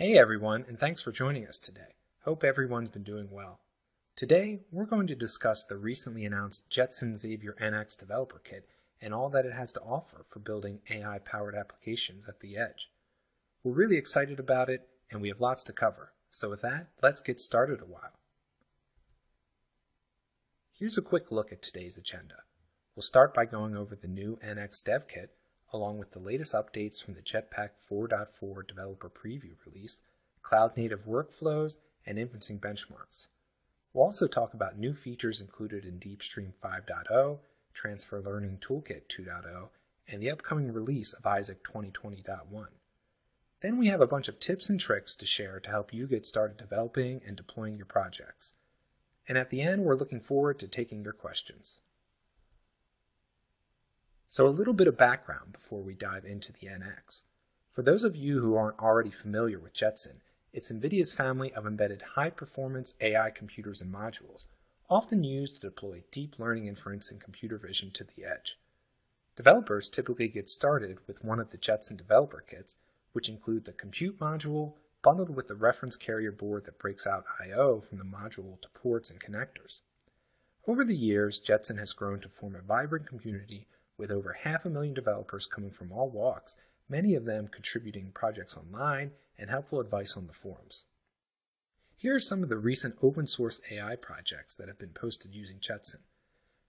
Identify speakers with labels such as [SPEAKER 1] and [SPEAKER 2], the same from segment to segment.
[SPEAKER 1] Hey everyone, and thanks for joining us today. Hope everyone's been doing well. Today, we're going to discuss the recently announced Jetson Xavier NX Developer Kit and all that it has to offer for building AI-powered applications at the edge. We're really excited about it, and we have lots to cover. So with that, let's get started a while. Here's a quick look at today's agenda. We'll start by going over the new NX Dev Kit, along with the latest updates from the Jetpack 4.4 Developer Preview release, cloud-native workflows, and inferencing benchmarks. We'll also talk about new features included in DeepStream 5.0, Transfer Learning Toolkit 2.0, and the upcoming release of Isaac 2020.1. Then we have a bunch of tips and tricks to share to help you get started developing and deploying your projects. And at the end, we're looking forward to taking your questions. So a little bit of background before we dive into the NX. For those of you who aren't already familiar with Jetson, it's NVIDIA's family of embedded high-performance AI computers and modules, often used to deploy deep learning inference and computer vision to the edge. Developers typically get started with one of the Jetson developer kits, which include the compute module bundled with the reference carrier board that breaks out I/O from the module to ports and connectors. Over the years, Jetson has grown to form a vibrant community with over 500,000 developers coming from all walks, many of them contributing projects online and helpful advice on the forums. Here are some of the recent open source AI projects that have been posted using Jetson.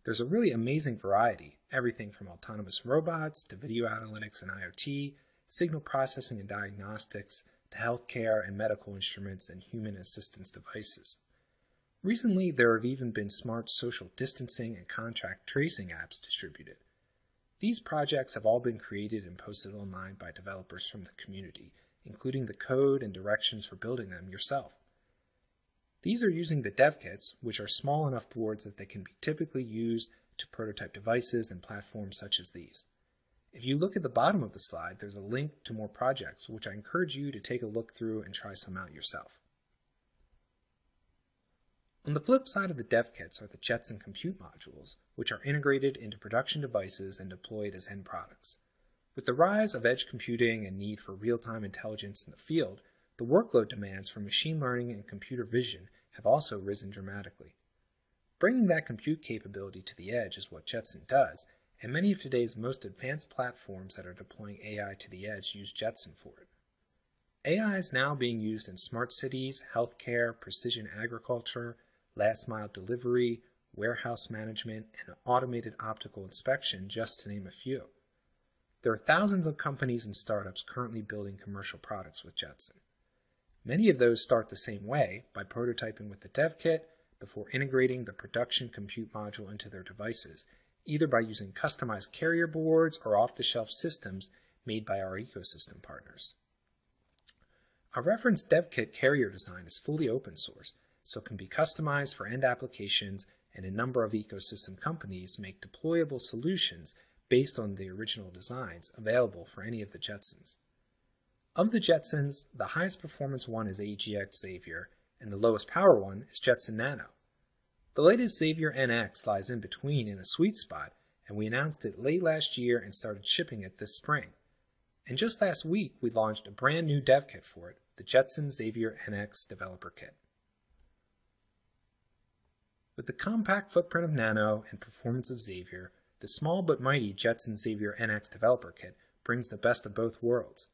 [SPEAKER 1] There's a really amazing variety, everything from autonomous robots to video analytics and IoT, signal processing and diagnostics, to healthcare and medical instruments and human assistance devices. Recently, there have even been smart social distancing and contact tracing apps distributed. These projects have all been created and posted online by developers from the community, including the code and directions for building them yourself. These are using the dev kits, which are small enough boards that they can be typically used to prototype devices and platforms such as these. If you look at the bottom of the slide, there's a link to more projects, which I encourage you to take a look through and try some out yourself. On the flip side of the dev kits are the Jetson compute modules, which are integrated into production devices and deployed as end products. With the rise of edge computing and need for real-time intelligence in the field, the workload demands for machine learning and computer vision have also risen dramatically. Bringing that compute capability to the edge is what Jetson does, and many of today's most advanced platforms that are deploying AI to the edge use Jetson for it. AI is now being used in smart cities, healthcare, precision agriculture, last-mile delivery, warehouse management, and automated optical inspection, just to name a few. There are thousands of companies and startups currently building commercial products with Jetson. Many of those start the same way, by prototyping with the dev kit before integrating the production compute module into their devices, either by using customized carrier boards or off-the-shelf systems made by our ecosystem partners. Our reference dev kit carrier design is fully open source, so it can be customized for end applications, and a number of ecosystem companies make deployable solutions based on the original designs available for any of the Jetsons. Of the Jetsons, the highest performance one is AGX Xavier, and the lowest power one is Jetson Nano. The latest Xavier NX lies in between in a sweet spot, and we announced it late last year and started shipping it this spring. And just last week, we launched a brand new dev kit for it, the Jetson Xavier NX Developer Kit. With the compact footprint of Nano and performance of Xavier, the small but mighty Jetson Xavier NX Developer Kit brings the best of both worlds.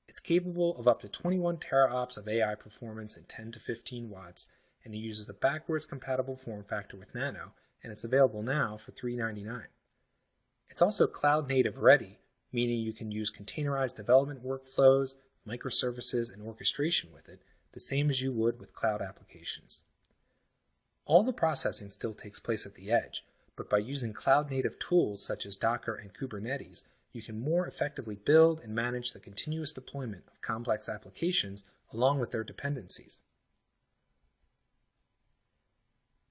[SPEAKER 1] It's capable of up to 21 teraops of AI performance at 10 to 15 watts, and it uses a backwards compatible form factor with Nano, and it's available now for $399. It's also cloud native ready, meaning you can use containerized development workflows, microservices, and orchestration with it, the same as you would with cloud applications. All the processing still takes place at the edge, but by using cloud-native tools such as Docker and Kubernetes, you can more effectively build and manage the continuous deployment of complex applications along with their dependencies.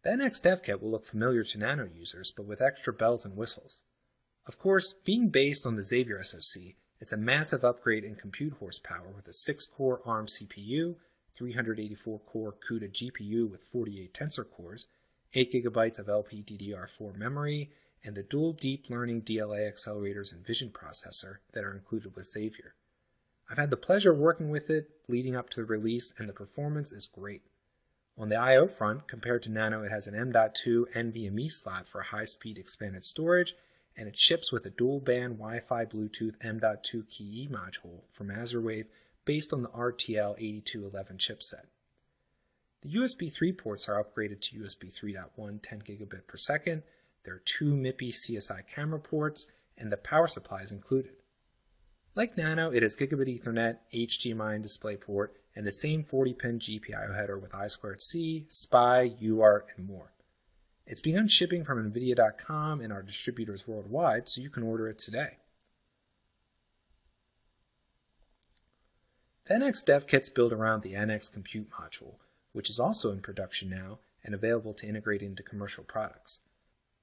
[SPEAKER 1] The NX Dev Kit will look familiar to Nano users, but with extra bells and whistles. Of course, being based on the Xavier SoC, it's a massive upgrade in compute horsepower with a 6-core ARM CPU, 384-core CUDA GPU with 48 tensor cores, 8 GB of LPDDR4 memory, and the dual deep learning DLA accelerators and vision processor that are included with Xavier. I've had the pleasure of working with it leading up to the release, and the performance is great. On the I/O front, compared to Nano, it has an M.2 NVMe slot for high-speed expanded storage, and it ships with a dual-band Wi-Fi Bluetooth M.2 KeyE module from Azurewave based on the RTL8211 chipset. The USB 3 ports are upgraded to USB 3.1 10 gigabit per second, there are 2 MIPI CSI camera ports, and the power supply is included. Like Nano, it has Gigabit Ethernet, HDMI and DisplayPort, and the same 40-pin GPIO header with I2C, SPI, UART, and more. It's begun shipping from NVIDIA.com and our distributors worldwide, so you can order it today. The NX dev kits build around the NX Compute module, which is also in production now and available to integrate into commercial products.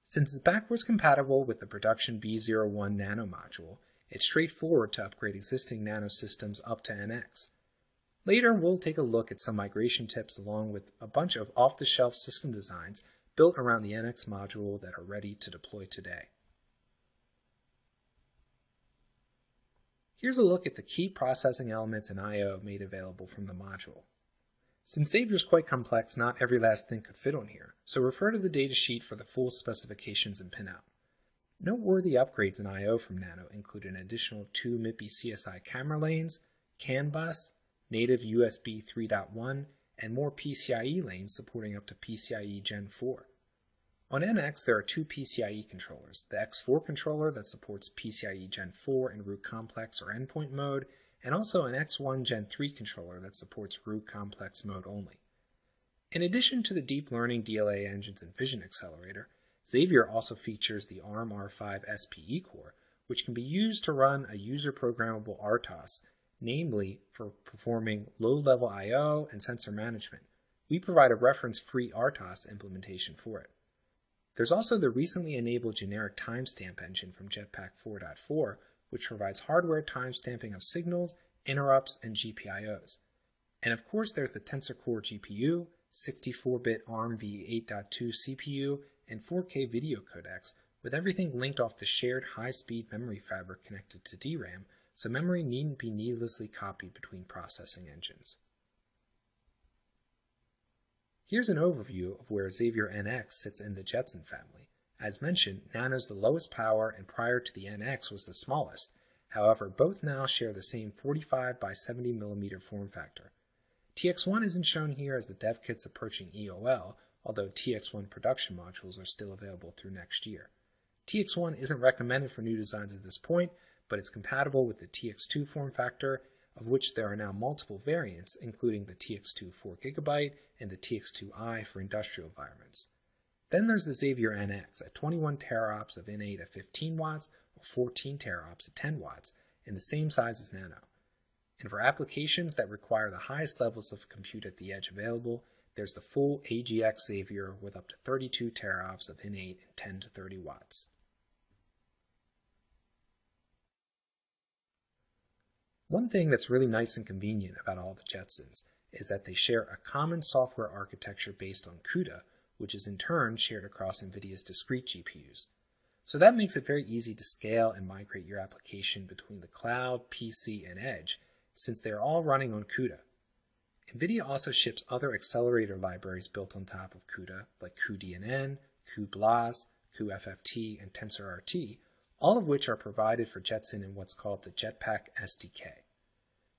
[SPEAKER 1] Since it's backwards compatible with the production B01 Nano module, it's straightforward to upgrade existing Nano systems up to NX. Later, we'll take a look at some migration tips along with a bunch of off-the-shelf system designs built around the NX module that are ready to deploy today. Here's a look at the key processing elements and I/O made available from the module. Since Xavier is quite complex, not every last thing could fit on here, so refer to the datasheet for the full specifications and pinout. Noteworthy upgrades in I/O from Nano include an additional 2 MIPI CSI camera lanes, CAN bus, native USB 3.1, and more PCIe lanes supporting up to PCIe Gen 4. On NX, there are 2 PCIe controllers, the X4 controller that supports PCIe Gen 4 in root complex or endpoint mode, and also an X1 Gen 3 controller that supports root complex mode only. In addition to the deep learning DLA engines and vision accelerator, Xavier also features the ARM R5 SPE core, which can be used to run a user-programmable RTOS, namely for performing low-level I/O and sensor management. We provide a reference-free RTOS implementation for it. There's also the recently enabled generic timestamp engine from Jetpack 4.4, which provides hardware timestamping of signals, interrupts, and GPIOs. And of course there's the Tensor Core GPU, 64-bit ARM v8.2 CPU, and 4K video codecs, with everything linked off the shared high-speed memory fabric connected to DRAM, so memory needn't be needlessly copied between processing engines. Here's an overview of where Xavier NX sits in the Jetson family. As mentioned, Nano's the lowest power and prior to the NX was the smallest. However, both now share the same 45 by 70 mm form factor. TX1 isn't shown here as the dev kit's approaching EOL, although TX1 production modules are still available through next year. TX1 isn't recommended for new designs at this point, but it's compatible with the TX2 form factor, of which there are now multiple variants, including the TX2 4GB and the TX2i for industrial environments. Then there's the Xavier NX at 21 teraops of innate at 15 watts or 14 teraops at 10 watts, in the same size as Nano. And for applications that require the highest levels of compute at the edge available, there's the full AGX Xavier with up to 32 teraops of innate and 10 to 30 watts. One thing that's really nice and convenient about all the Jetsons is that they share a common software architecture based on CUDA, which is in turn shared across NVIDIA's discrete GPUs. So that makes it very easy to scale and migrate your application between the cloud, PC, and edge, since they are all running on CUDA. NVIDIA also ships other accelerator libraries built on top of CUDA, like cuDNN, cuBLAS, cuFFT, and TensorRT, all of which are provided for Jetson in what's called the Jetpack SDK.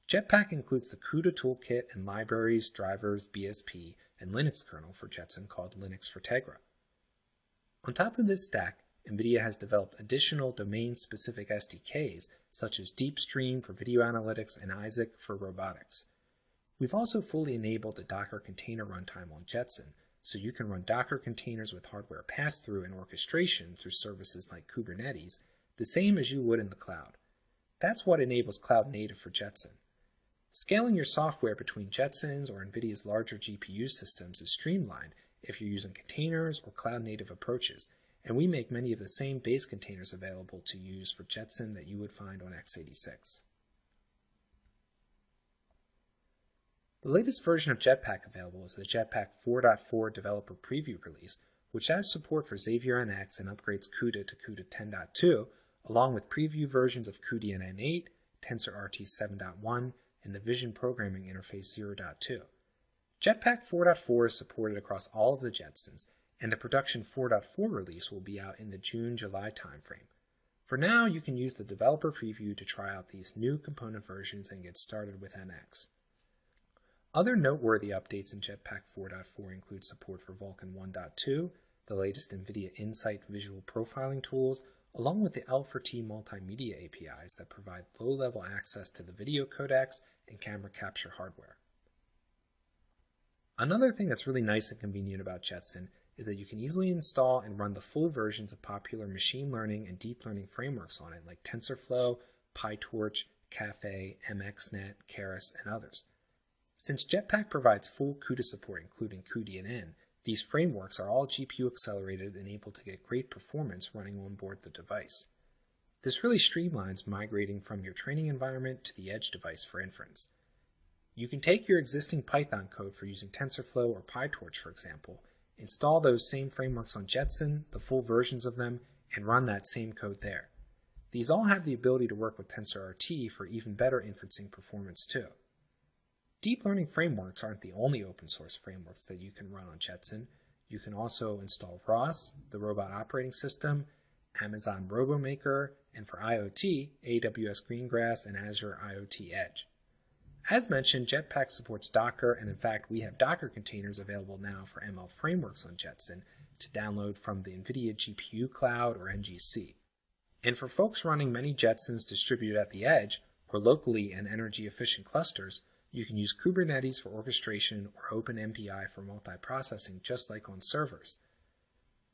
[SPEAKER 1] Jetpack includes the CUDA toolkit and libraries, drivers, BSP, and Linux kernel for Jetson called Linux for Tegra. On top of this stack, NVIDIA has developed additional domain-specific SDKs such as DeepStream for video analytics and Isaac for robotics. We've also fully enabled the Docker container runtime on Jetson, so you can run Docker containers with hardware pass-through and orchestration through services like Kubernetes, the same as you would in the cloud. That's what enables Cloud Native for Jetson. Scaling your software between Jetsons or NVIDIA's larger GPU systems is streamlined if you're using containers or cloud-native approaches, and we make many of the same base containers available to use for Jetson that you would find on x86. The latest version of Jetpack available is the Jetpack 4.4 developer preview release, which has support for Xavier NX and upgrades CUDA to CUDA 10.2, along with preview versions of cuDNN 8, TensorRT 7.1, and the Vision Programming Interface 0.2. Jetpack 4.4 is supported across all of the Jetsons, and the production 4.4 release will be out in the June-July timeframe. For now, you can use the developer preview to try out these new component versions and get started with NX. Other noteworthy updates in Jetpack 4.4 include support for Vulkan 1.2, the latest NVIDIA Insight visual profiling tools, along with the L4T multimedia APIs that provide low-level access to the video codecs and camera capture hardware. Another thing that's really nice and convenient about Jetson is that you can easily install and run the full versions of popular machine learning and deep learning frameworks on it like TensorFlow, PyTorch, Caffe, MXNet, Keras, and others. Since Jetpack provides full CUDA support including cuDNN, these frameworks are all GPU accelerated and able to get great performance running on board the device. This really streamlines migrating from your training environment to the edge device for inference. You can take your existing Python code for using TensorFlow or PyTorch, for example, install those same frameworks on Jetson, the full versions of them, and run that same code there. These all have the ability to work with TensorRT for even better inferencing performance too. Deep learning frameworks aren't the only open source frameworks that you can run on Jetson. You can also install ROS, the robot operating system, Amazon RoboMaker, and for IoT, AWS Greengrass and Azure IoT Edge. As mentioned, Jetpack supports Docker, and in fact, we have Docker containers available now for ML frameworks on Jetson to download from the NVIDIA GPU Cloud or NGC. And for folks running many Jetsons distributed at the edge or locally in energy-efficient clusters, you can use Kubernetes for orchestration or OpenMPI for multiprocessing just like on servers.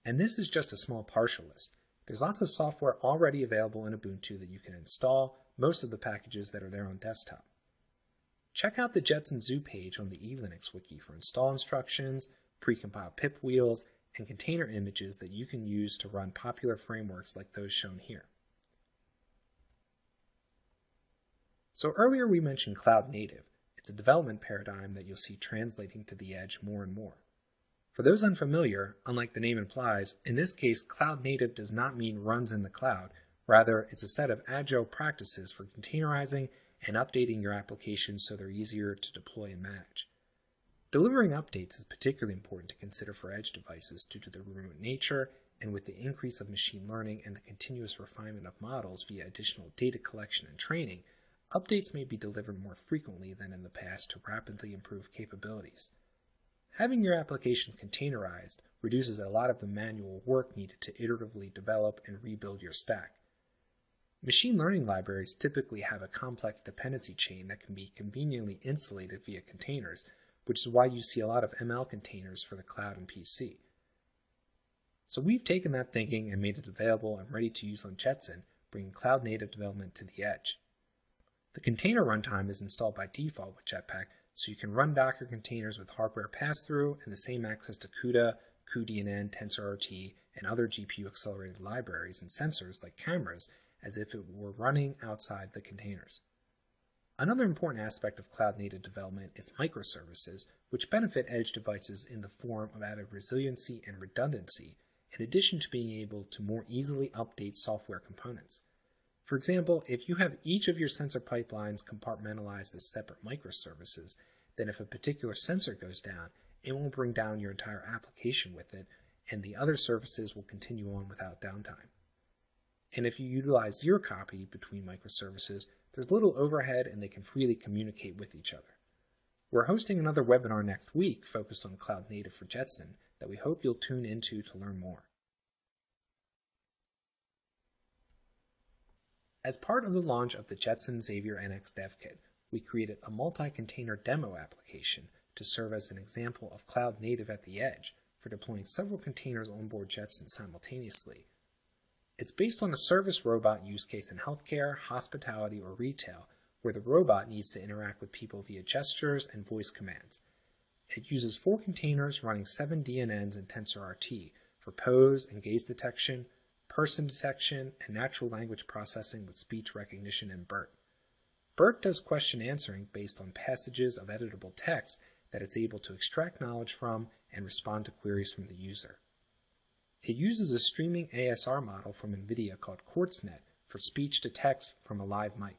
[SPEAKER 1] And this is just a small partial list. There's lots of software already available in Ubuntu that you can install, most of the packages that are there on desktop. Check out the Jetson Zoo page on the eLinux wiki for install instructions, precompiled pip wheels, and container images that you can use to run popular frameworks like those shown here. So earlier we mentioned cloud native. It's a development paradigm that you'll see translating to the edge more and more. For those unfamiliar, unlike the name implies, in this case cloud native does not mean runs in the cloud. Rather, it's a set of agile practices for containerizing and updating your applications so they're easier to deploy and manage. Delivering updates is particularly important to consider for edge devices due to their remote nature, and with the increase of machine learning and the continuous refinement of models via additional data collection and training, updates may be delivered more frequently than in the past to rapidly improve capabilities. Having your applications containerized reduces a lot of the manual work needed to iteratively develop and rebuild your stack. Machine learning libraries typically have a complex dependency chain that can be conveniently insulated via containers, which is why you see a lot of ML containers for the cloud and PC. So we've taken that thinking and made it available and ready to use on Jetson, bringing cloud-native development to the edge. The container runtime is installed by default with Jetpack, so you can run Docker containers with hardware pass-through and the same access to CUDA, cuDNN, TensorRT, and other GPU-accelerated libraries and sensors like cameras as if it were running outside the containers. Another important aspect of cloud-native development is microservices, which benefit edge devices in the form of added resiliency and redundancy, in addition to being able to more easily update software components. For example, if you have each of your sensor pipelines compartmentalized as separate microservices, then if a particular sensor goes down, it won't bring down your entire application with it, and the other services will continue on without downtime. And if you utilize zero copy between microservices, there's little overhead and they can freely communicate with each other. We're hosting another webinar next week focused on cloud native for Jetson that we hope you'll tune into to learn more. As part of the launch of the Jetson Xavier NX Dev Kit, we created a multi-container demo application to serve as an example of cloud native at the edge for deploying several containers onboard Jetson simultaneously. It's based on a service robot use case in healthcare, hospitality, or retail, where the robot needs to interact with people via gestures and voice commands. It uses 4 containers running 7 DNNs in TensorRT for pose and gaze detection, person detection, and natural language processing with speech recognition in BERT. BERT does question answering based on passages of editable text that it's able to extract knowledge from and respond to queries from the user. It uses a streaming ASR model from NVIDIA called QuartzNet for speech to text from a live mic.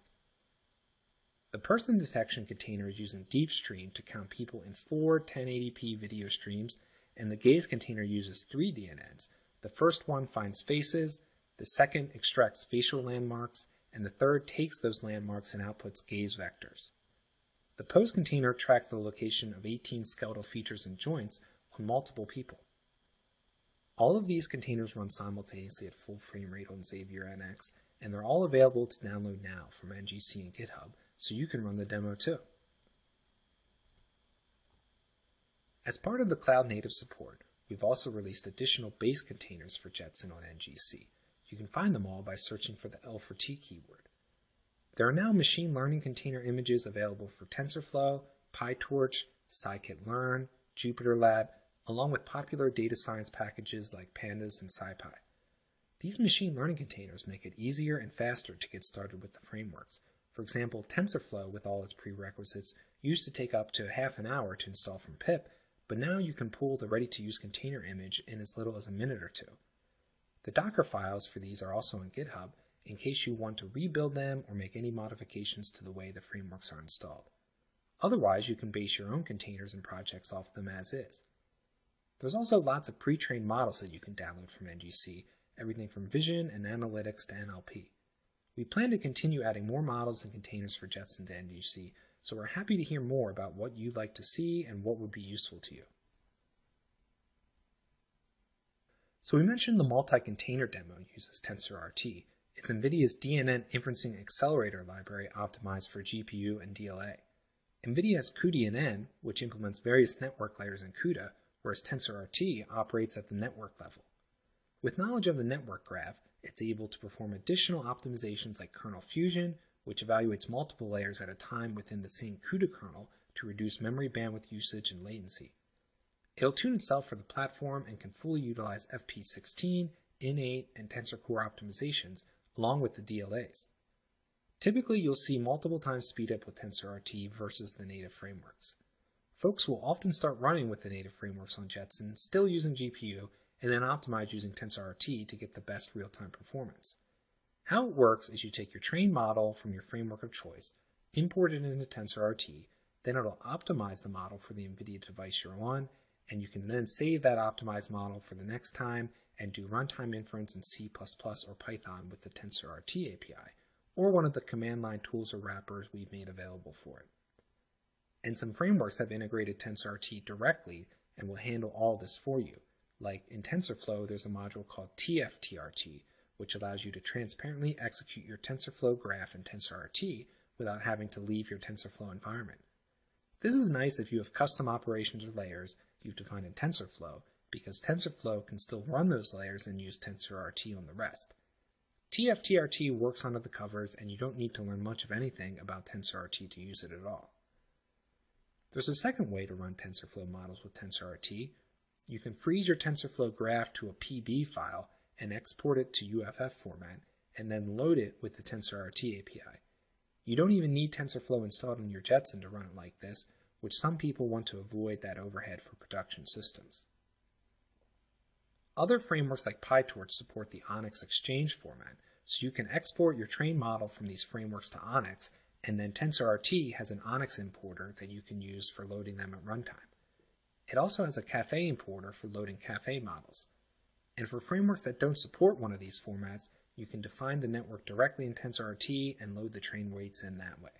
[SPEAKER 1] The person detection container is using DeepStream to count people in 4 1080p video streams, and the gaze container uses 3 DNNs. The first one finds faces, the second extracts facial landmarks, and the third takes those landmarks and outputs gaze vectors. The pose container tracks the location of 18 skeletal features and joints on multiple people. All of these containers run simultaneously at full frame rate on Xavier NX, and they're all available to download now from NGC and GitHub, so you can run the demo too. As part of the cloud-native support, we've also released additional base containers for Jetson on NGC. You can find them all by searching for the L4T keyword. There are now machine learning container images available for TensorFlow, PyTorch, scikit-learn, JupyterLab, along with popular data science packages like Pandas and SciPy. These machine learning containers make it easier and faster to get started with the frameworks. For example, TensorFlow with all its prerequisites used to take up to half an hour to install from pip, but now you can pull the ready-to-use container image in as little as a minute or two. The Docker files for these are also on GitHub in case you want to rebuild them or make any modifications to the way the frameworks are installed. Otherwise, you can base your own containers and projects off them as is. There's also lots of pre-trained models that you can download from NGC, everything from vision and analytics to NLP. We plan to continue adding more models and containers for Jetson to NGC, so we're happy to hear more about what you'd like to see and what would be useful to you. So we mentioned the multi-container demo uses TensorRT. It's NVIDIA's DNN inferencing accelerator library optimized for GPU and DLA. NVIDIA has cuDNN, which implements various network layers in CUDA, whereas TensorRT operates at the network level. With knowledge of the network graph, it's able to perform additional optimizations like kernel fusion, which evaluates multiple layers at a time within the same CUDA kernel to reduce memory bandwidth usage and latency. It'll tune itself for the platform and can fully utilize FP16, IN8, and Tensor Core optimizations, along with the DLAs. Typically, you'll see multiple times speedup with TensorRT versus the native frameworks. Folks will often start running with the native frameworks on Jetson, still using GPU, and then optimize using TensorRT to get the best real-time performance. How it works is you take your trained model from your framework of choice, import it into TensorRT, then it'll optimize the model for the NVIDIA device you're on, and you can then save that optimized model for the next time and do runtime inference in C++ or Python with the TensorRT API, or one of the command line tools or wrappers we've made available for it. And some frameworks have integrated TensorRT directly and will handle all this for you. Like in TensorFlow, there's a module called TFTRT, which allows you to transparently execute your TensorFlow graph in TensorRT without having to leave your TensorFlow environment. This is nice if you have custom operations or layers you've defined in TensorFlow, because TensorFlow can still run those layers and use TensorRT on the rest. TFTRT works under the covers, and you don't need to learn much of anything about TensorRT to use it at all. There's a second way to run TensorFlow models with TensorRT. You can freeze your TensorFlow graph to a PB file and export it to UFF format, and then load it with the TensorRT API. You don't even need TensorFlow installed on your Jetson to run it like this, which some people want to avoid that overhead for production systems. Other frameworks like PyTorch support the ONNX Exchange format, so you can export your trained model from these frameworks to ONNX, and then TensorRT has an ONNX importer that you can use for loading them at runtime. It also has a Caffe importer for loading Caffe models. And for frameworks that don't support one of these formats, you can define the network directly in TensorRT and load the train weights in that way.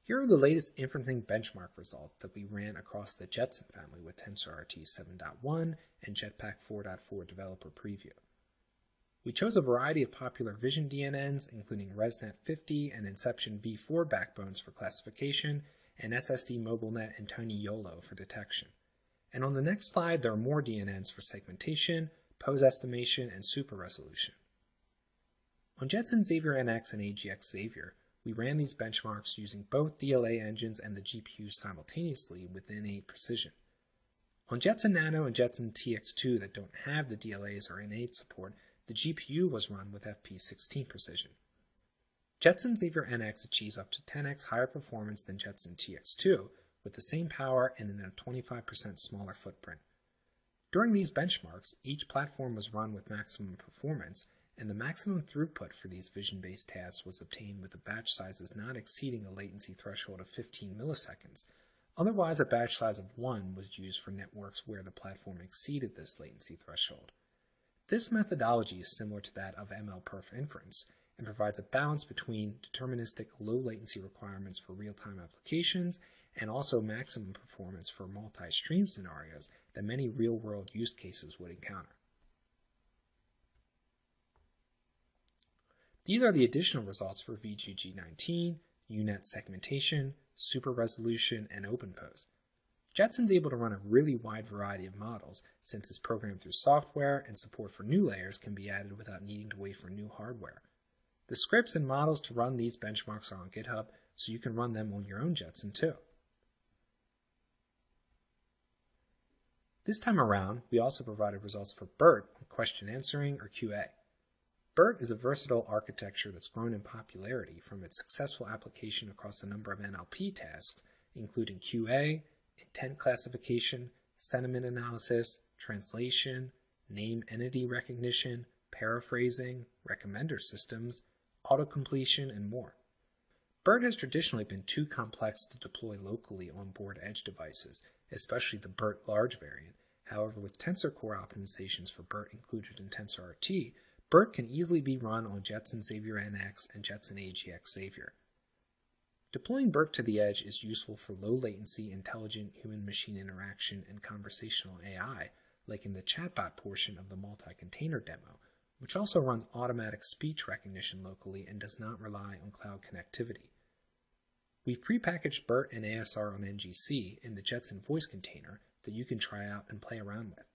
[SPEAKER 1] Here are the latest inferencing benchmark results that we ran across the Jetson family with TensorRT 7.1 and Jetpack 4.4 developer preview. We chose a variety of popular vision DNNs, including ResNet 50 and Inception v4 backbones for classification, and SSD MobileNet and TinyYOLO for detection. And on the next slide, there are more DNNs for segmentation, pose estimation, and super resolution. On Jetson Xavier NX and AGX Xavier, we ran these benchmarks using both DLA engines and the GPU simultaneously with IN8 precision. On Jetson Nano and Jetson TX2 that don't have the DLAs or IN8 support, the GPU was run with FP16 precision. Jetson Xavier NX achieves up to 10x higher performance than Jetson TX2 with the same power and in a 25% smaller footprint. During these benchmarks, each platform was run with maximum performance, and the maximum throughput for these vision-based tasks was obtained with the batch sizes not exceeding a latency threshold of 15 milliseconds. Otherwise, a batch size of 1 was used for networks where the platform exceeded this latency threshold. This methodology is similar to that of MLPerf inference and provides a balance between deterministic low-latency requirements for real-time applications and also maximum performance for multi-stream scenarios that many real-world use cases would encounter. These are the additional results for VGG19, UNet segmentation, super resolution, and OpenPose. Jetson's able to run a really wide variety of models since it's programmed through software and support for new layers can be added without needing to wait for new hardware. The scripts and models to run these benchmarks are on GitHub, so you can run them on your own Jetson too. This time around, we also provided results for BERT on question answering or QA. BERT is a versatile architecture that's grown in popularity from its successful application across a number of NLP tasks, including QA, intent classification, sentiment analysis, translation, name entity recognition, paraphrasing, recommender systems, autocompletion, and more. BERT has traditionally been too complex to deploy locally on board edge devices, especially the BERT large variant. However, with Tensor Core optimizations for BERT included in TensorRT, BERT can easily be run on Jetson Xavier NX and Jetson AGX Xavier. Deploying BERT to the edge is useful for low-latency, intelligent human-machine interaction and conversational AI, like in the chatbot portion of the multi-container demo, which also runs automatic speech recognition locally and does not rely on cloud connectivity. We've prepackaged BERT and ASR on NGC in the Jetson voice container that you can try out and play around with.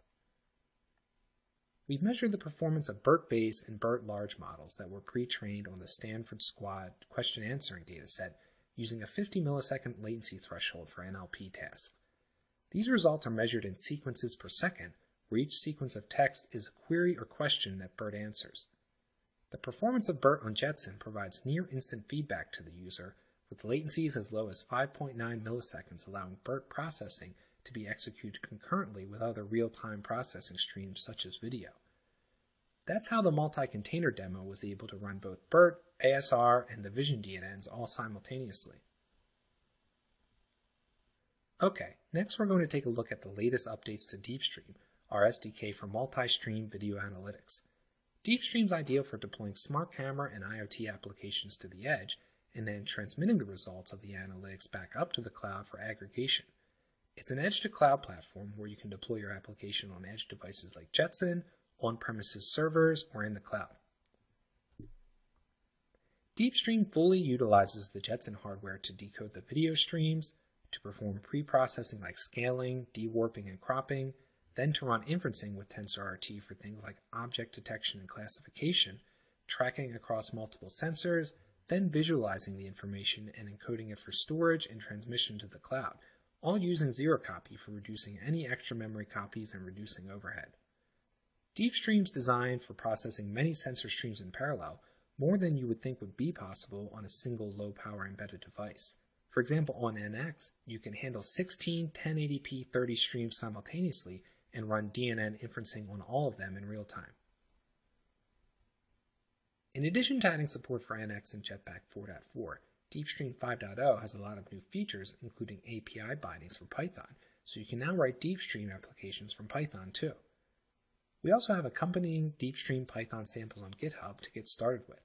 [SPEAKER 1] We've measured the performance of BERT base and BERT large models that were pre-trained on the Stanford Squad question answering dataset using a 50 millisecond latency threshold for NLP tasks. These results are measured in sequences per second, where each sequence of text is a query or question that BERT answers. The performance of BERT on Jetson provides near instant feedback to the user, with latencies as low as 5.9 milliseconds, allowing BERT processing to be executed concurrently with other real-time processing streams such as video. That's how the multi-container demo was able to run both BERT, ASR, and the Vision DNNs all simultaneously. Okay, next we're going to take a look at the latest updates to DeepStream, our SDK for multi-stream video analytics. DeepStream's ideal for deploying smart camera and IoT applications to the edge, and then transmitting the results of the analytics back up to the cloud for aggregation. It's an edge-to-cloud platform where you can deploy your application on edge devices like Jetson, on-premises servers, or in the cloud. DeepStream fully utilizes the Jetson hardware to decode the video streams, to perform pre-processing like scaling, dewarping, and cropping, then to run inferencing with TensorRT for things like object detection and classification, tracking across multiple sensors, then visualizing the information and encoding it for storage and transmission to the cloud, all using ZeroCopy for reducing any extra memory copies and reducing overhead. DeepStream's designed for processing many sensor streams in parallel, more than you would think would be possible on a single low-power embedded device. For example, on NX, you can handle 16 1080p 30 streams simultaneously and run DNN inferencing on all of them in real time. In addition to adding support for NX and Jetpack 4.4, DeepStream 5.0 has a lot of new features, including API bindings for Python, so you can now write DeepStream applications from Python too. We also have accompanying DeepStream Python samples on GitHub to get started with.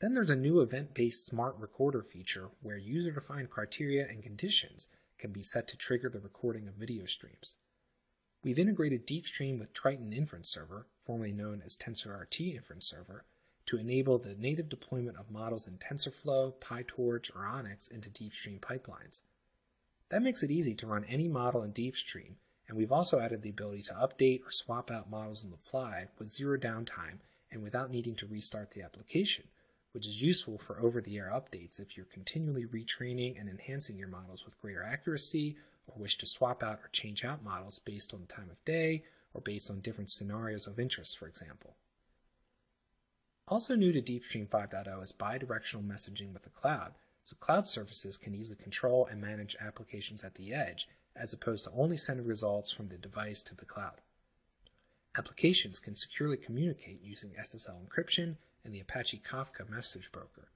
[SPEAKER 1] Then there's a new event-based smart recorder feature where user-defined criteria and conditions can be set to trigger the recording of video streams. We've integrated DeepStream with Triton Inference Server, formerly known as TensorRT Inference Server, to enable the native deployment of models in TensorFlow, PyTorch, or ONNX into DeepStream pipelines. That makes it easy to run any model in DeepStream, and we've also added the ability to update or swap out models on the fly with zero downtime and without needing to restart the application, which is useful for over-the-air updates if you're continually retraining and enhancing your models with greater accuracy, or wish to swap out or change out models based on the time of day or based on different scenarios of interest, for example. Also new to DeepStream 5.0 is bidirectional messaging with the cloud, so cloud services can easily control and manage applications at the edge, as opposed to only sending results from the device to the cloud. Applications can securely communicate using SSL encryption and the Apache Kafka message broker.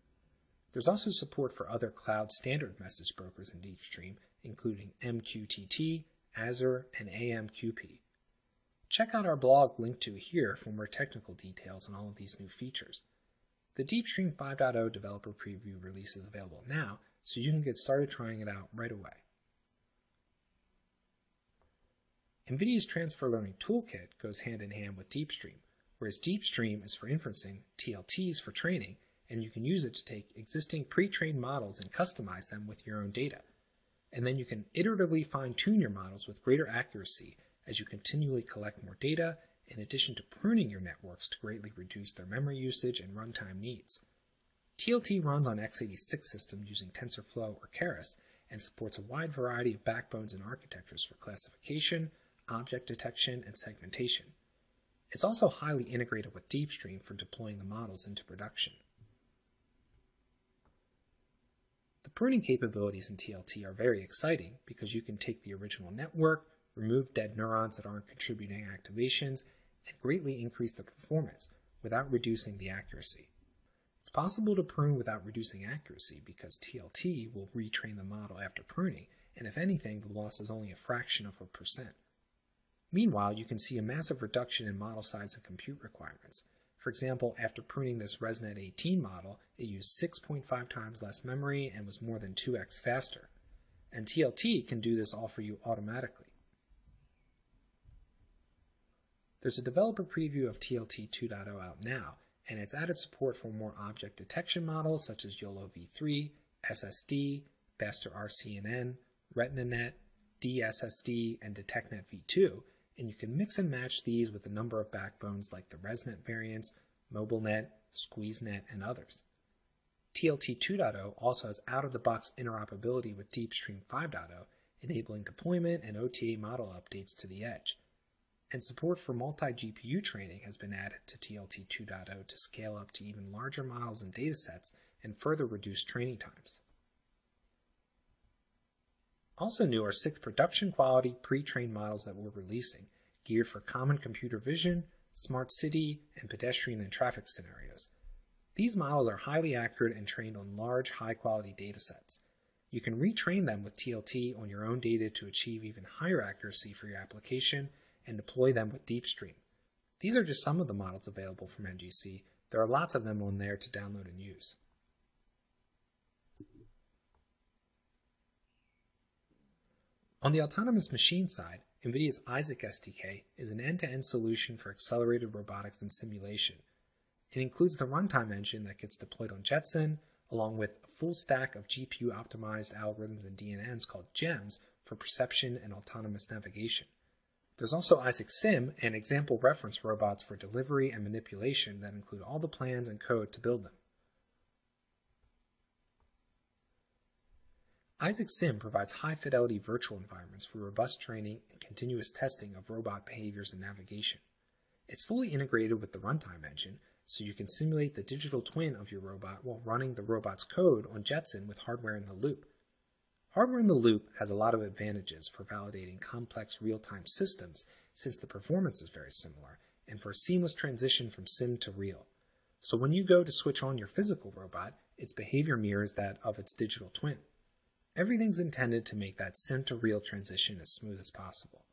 [SPEAKER 1] There's also support for other cloud standard message brokers in DeepStream, including MQTT, Azure, and AMQP. Check out our blog linked to here for more technical details on all of these new features. The DeepStream 5.0 developer preview release is available now, so you can get started trying it out right away. NVIDIA's Transfer Learning Toolkit goes hand in hand with DeepStream, whereas DeepStream is for inferencing, TLT is for training, and you can use it to take existing pre-trained models and customize them with your own data. And then you can iteratively fine-tune your models with greater accuracy as you continually collect more data, in addition to pruning your networks to greatly reduce their memory usage and runtime needs. TLT runs on x86 systems using TensorFlow or Keras and supports a wide variety of backbones and architectures for classification, object detection, and segmentation. It's also highly integrated with DeepStream for deploying the models into production. The pruning capabilities in TLT are very exciting because you can take the original network, remove dead neurons that aren't contributing activations, and greatly increase the performance without reducing the accuracy. It's possible to prune without reducing accuracy because TLT will retrain the model after pruning, and if anything, the loss is only a fraction of a percent. Meanwhile, you can see a massive reduction in model size and compute requirements. For example, after pruning this ResNet 18 model, it used 6.5 times less memory and was more than 2x faster. And TLT can do this all for you automatically. There's a developer preview of TLT 2.0 out now, and it's added support for more object detection models such as YOLO v3, SSD, faster RCNN, RetinaNet, DSSD, and DetectNet v2, and you can mix and match these with a number of backbones like the ResNet variants, MobileNet, SqueezeNet, and others. TLT 2.0 also has out-of-the-box interoperability with DeepStream 5.0, enabling deployment and OTA model updates to the edge. And support for multi-GPU training has been added to TLT 2.0 to scale up to even larger models and datasets and further reduce training times. Also new are 6 production-quality pre-trained models that we're releasing, geared for common computer vision, smart city, and pedestrian and traffic scenarios. These models are highly accurate and trained on large, high-quality datasets. You can retrain them with TLT on your own data to achieve even higher accuracy for your application and deploy them with DeepStream. These are just some of the models available from NGC. There are lots of them on there to download and use. On the autonomous machine side, NVIDIA's Isaac SDK is an end-to-end solution for accelerated robotics and simulation. It includes the runtime engine that gets deployed on Jetson, along with a full stack of GPU-optimized algorithms and DNNs called GEMS for perception and autonomous navigation. There's also Isaac Sim and example reference robots for delivery and manipulation that include all the plans and code to build them. Isaac Sim provides high-fidelity virtual environments for robust training and continuous testing of robot behaviors and navigation. It's fully integrated with the runtime engine, so you can simulate the digital twin of your robot while running the robot's code on Jetson with hardware in the loop. Hardware in the loop has a lot of advantages for validating complex real-time systems since the performance is very similar, and for a seamless transition from sim to real. So when you go to switch on your physical robot, its behavior mirrors that of its digital twin. Everything's intended to make that sim to real transition as smooth as possible.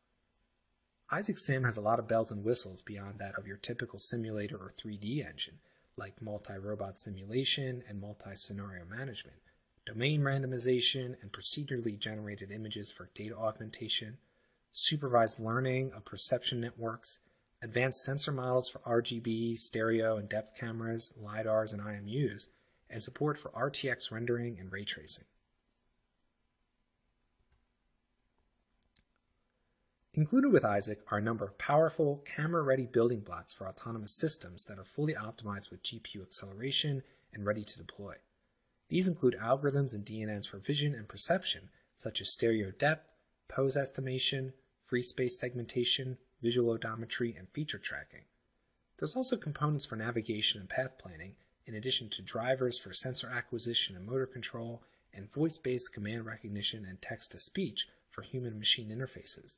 [SPEAKER 1] Isaac Sim has a lot of bells and whistles beyond that of your typical simulator or 3D engine, like multi-robot simulation and multi-scenario management, domain randomization and procedurally generated images for data augmentation, supervised learning of perception networks, advanced sensor models for RGB, stereo, and depth cameras, LiDARs, and IMUs, and support for RTX rendering and ray tracing. Included with Isaac are a number of powerful, camera-ready building blocks for autonomous systems that are fully optimized with GPU acceleration and ready to deploy. These include algorithms and DNNs for vision and perception, such as stereo depth, pose estimation, free space segmentation, visual odometry, and feature tracking. There's also components for navigation and path planning, in addition to drivers for sensor acquisition and motor control, and voice-based command recognition and text-to-speech for human-machine interfaces.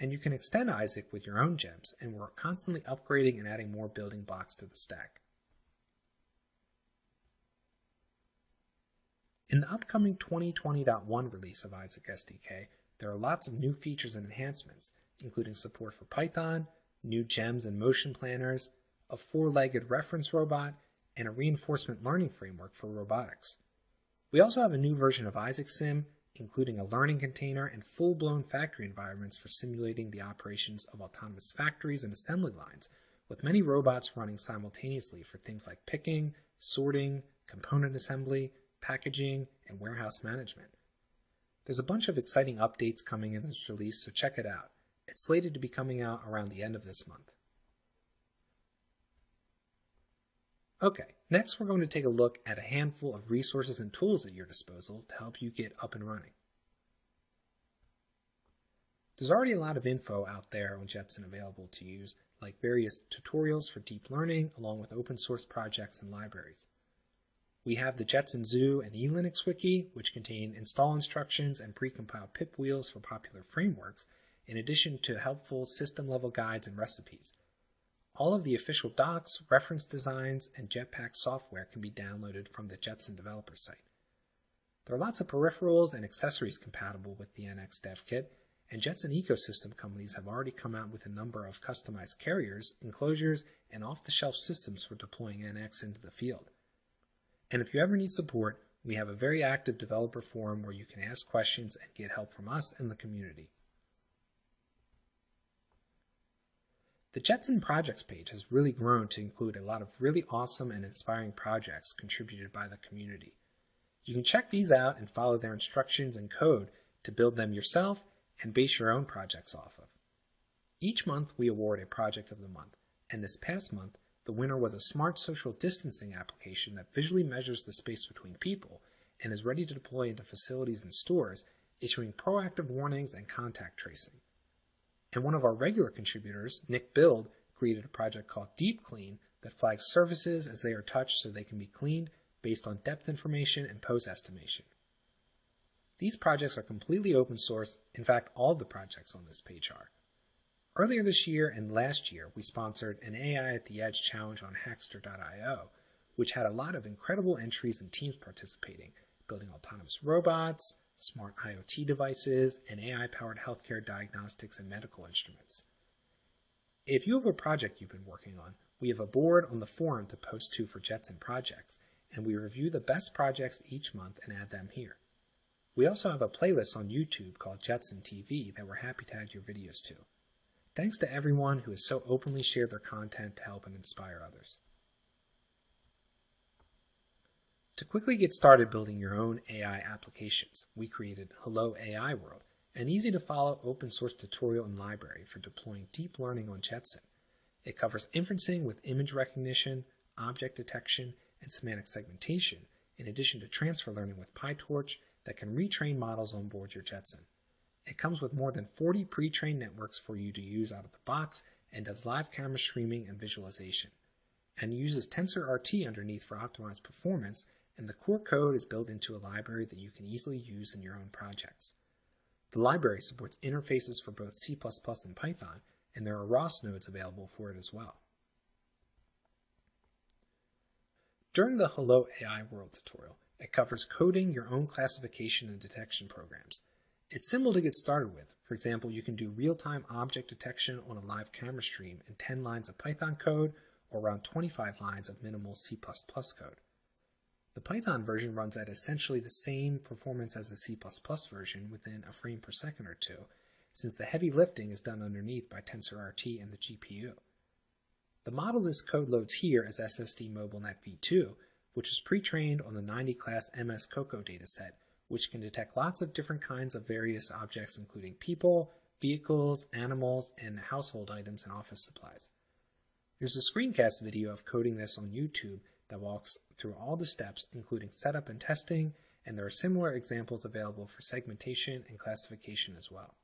[SPEAKER 1] And you can extend Isaac with your own gems, and we're constantly upgrading and adding more building blocks to the stack. In the upcoming 2020.1 release of Isaac SDK, there are lots of new features and enhancements, including support for Python, new gems and motion planners, a four-legged reference robot, and a reinforcement learning framework for robotics. We also have a new version of Isaac Sim, including a learning container and full-blown factory environments for simulating the operations of autonomous factories and assembly lines, with many robots running simultaneously for things like picking, sorting, component assembly, packaging, and warehouse management. There's a bunch of exciting updates coming in this release, so check it out. It's slated to be coming out around the end of this month. Okay, next we're going to take a look at a handful of resources and tools at your disposal to help you get up and running. There's already a lot of info out there on Jetson available to use, like various tutorials for deep learning along with open source projects and libraries. We have the Jetson Zoo and eLinux wiki, which contain install instructions and precompiled pip wheels for popular frameworks, in addition to helpful system-level guides and recipes. All of the official docs, reference designs, and Jetpack software can be downloaded from the Jetson developer site. There are lots of peripherals and accessories compatible with the NX Dev Kit, and Jetson ecosystem companies have already come out with a number of customized carriers, enclosures, and off-the-shelf systems for deploying NX into the field. And if you ever need support, we have a very active developer forum where you can ask questions and get help from us and the community. The Jetson projects page has really grown to include a lot of really awesome and inspiring projects contributed by the community. You can check these out and follow their instructions and code to build them yourself and base your own projects off of. Each month we award a project of the month, and this past month the winner was a smart social distancing application that visually measures the space between people and is ready to deploy into facilities and stores, issuing proactive warnings and contact tracing. And one of our regular contributors, Nick Build, created a project called Deep Clean that flags surfaces as they are touched so they can be cleaned based on depth information and pose estimation. These projects are completely open source. In fact, all the projects on this page are. Earlier this year and last year, we sponsored an AI at the Edge challenge on Hackster.io, which had a lot of incredible entries and teams participating, building autonomous robots, smart IoT devices, and AI-powered healthcare diagnostics and medical instruments. If you have a project you've been working on, we have a board on the forum to post to for Jetson projects, and we review the best projects each month and add them here. We also have a playlist on YouTube called Jetson TV that we're happy to add your videos to. Thanks to everyone who has so openly shared their content to help and inspire others. To quickly get started building your own AI applications, we created Hello AI World, an easy-to-follow open-source tutorial and library for deploying deep learning on Jetson. It covers inferencing with image recognition, object detection, and semantic segmentation, in addition to transfer learning with PyTorch that can retrain models on board your Jetson. It comes with more than 40 pre-trained networks for you to use out of the box and does live camera streaming and visualization, and uses TensorRT underneath for optimized performance, and the core code is built into a library that you can easily use in your own projects. The library supports interfaces for both C++ and Python, and there are ROS nodes available for it as well. During the Hello AI World tutorial, it covers coding your own classification and detection programs. It's simple to get started with. For example, you can do real-time object detection on a live camera stream in 10 lines of Python code or around 25 lines of minimal C++ code. The Python version runs at essentially the same performance as the C++ version within a frame per second or two, since the heavy lifting is done underneath by TensorRT and the GPU. The model this code loads here is SSD MobileNet v2, which is pre-trained on the 90 class MS Coco dataset, which can detect lots of different kinds of various objects including people, vehicles, animals, and household items and office supplies. There's a screencast video of coding this on YouTube that walks through all the steps, including setup and testing, and there are similar examples available for segmentation and classification as well.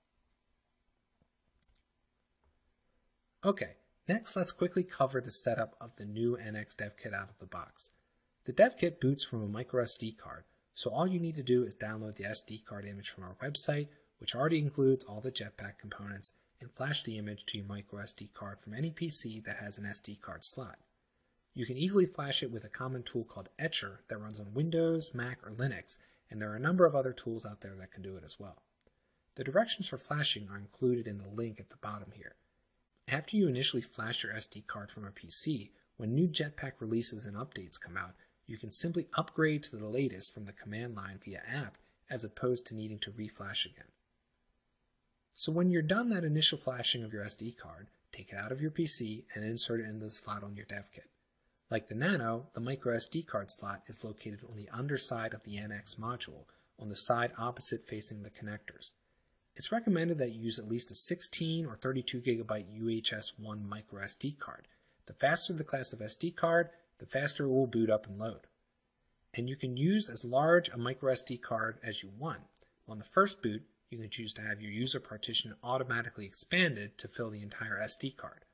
[SPEAKER 1] Okay, next let's quickly cover the setup of the new NX Dev Kit out of the box. The Dev Kit boots from a microSD card, so all you need to do is download the SD card image from our website, which already includes all the Jetpack components, and flash the image to your microSD card from any PC that has an SD card slot. You can easily flash it with a common tool called Etcher that runs on Windows, Mac, or Linux, and there are a number of other tools out there that can do it as well. The directions for flashing are included in the link at the bottom here. After you initially flash your SD card from a PC, when new Jetpack releases and updates come out, you can simply upgrade to the latest from the command line via app as opposed to needing to reflash again. So when you're done that initial flashing of your SD card, take it out of your PC and insert it into the slot on your dev kit. Like the Nano, the microSD card slot is located on the underside of the NX module, on the side opposite facing the connectors. It's recommended that you use at least a 16 or 32 GB UHS-1 microSD card. The faster the class of SD card, the faster it will boot up and load. And you can use as large a microSD card as you want. On the first boot, you can choose to have your user partition automatically expanded to fill the entire SD card.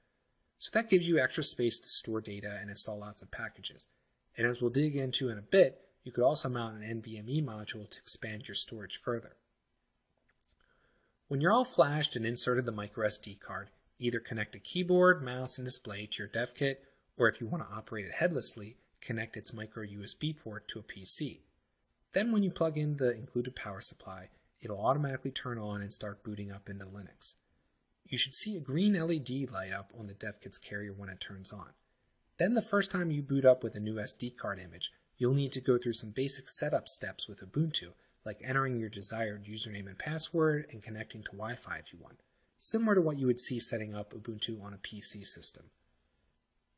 [SPEAKER 1] So that gives you extra space to store data and install lots of packages. And as we'll dig into in a bit, you could also mount an NVMe module to expand your storage further. When you're all flashed and inserted the microSD card, either connect a keyboard, mouse, and display to your dev kit, or if you want to operate it headlessly, connect its micro USB port to a PC. Then when you plug in the included power supply, it'll automatically turn on and start booting up into Linux. You should see a green LED light up on the dev kit's carrier when it turns on. Then the first time you boot up with a new SD card image, you'll need to go through some basic setup steps with Ubuntu, like entering your desired username and password and connecting to Wi-Fi if you want, similar to what you would see setting up Ubuntu on a PC system.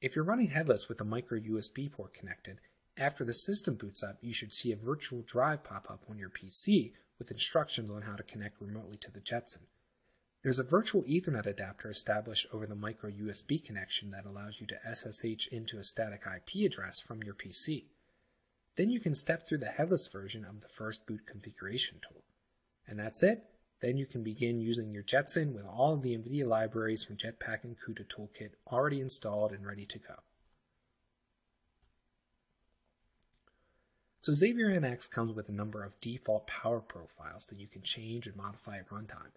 [SPEAKER 1] If you're running headless with a micro USB port connected, after the system boots up, you should see a virtual drive pop up on your PC with instructions on how to connect remotely to the Jetson. There's a virtual Ethernet adapter established over the micro USB connection that allows you to SSH into a static IP address from your PC. Then you can step through the headless version of the first boot configuration tool. And that's it. Then you can begin using your Jetson with all of the NVIDIA libraries from Jetpack and CUDA Toolkit already installed and ready to go. So Xavier NX comes with a number of default power profiles that you can change and modify at runtime.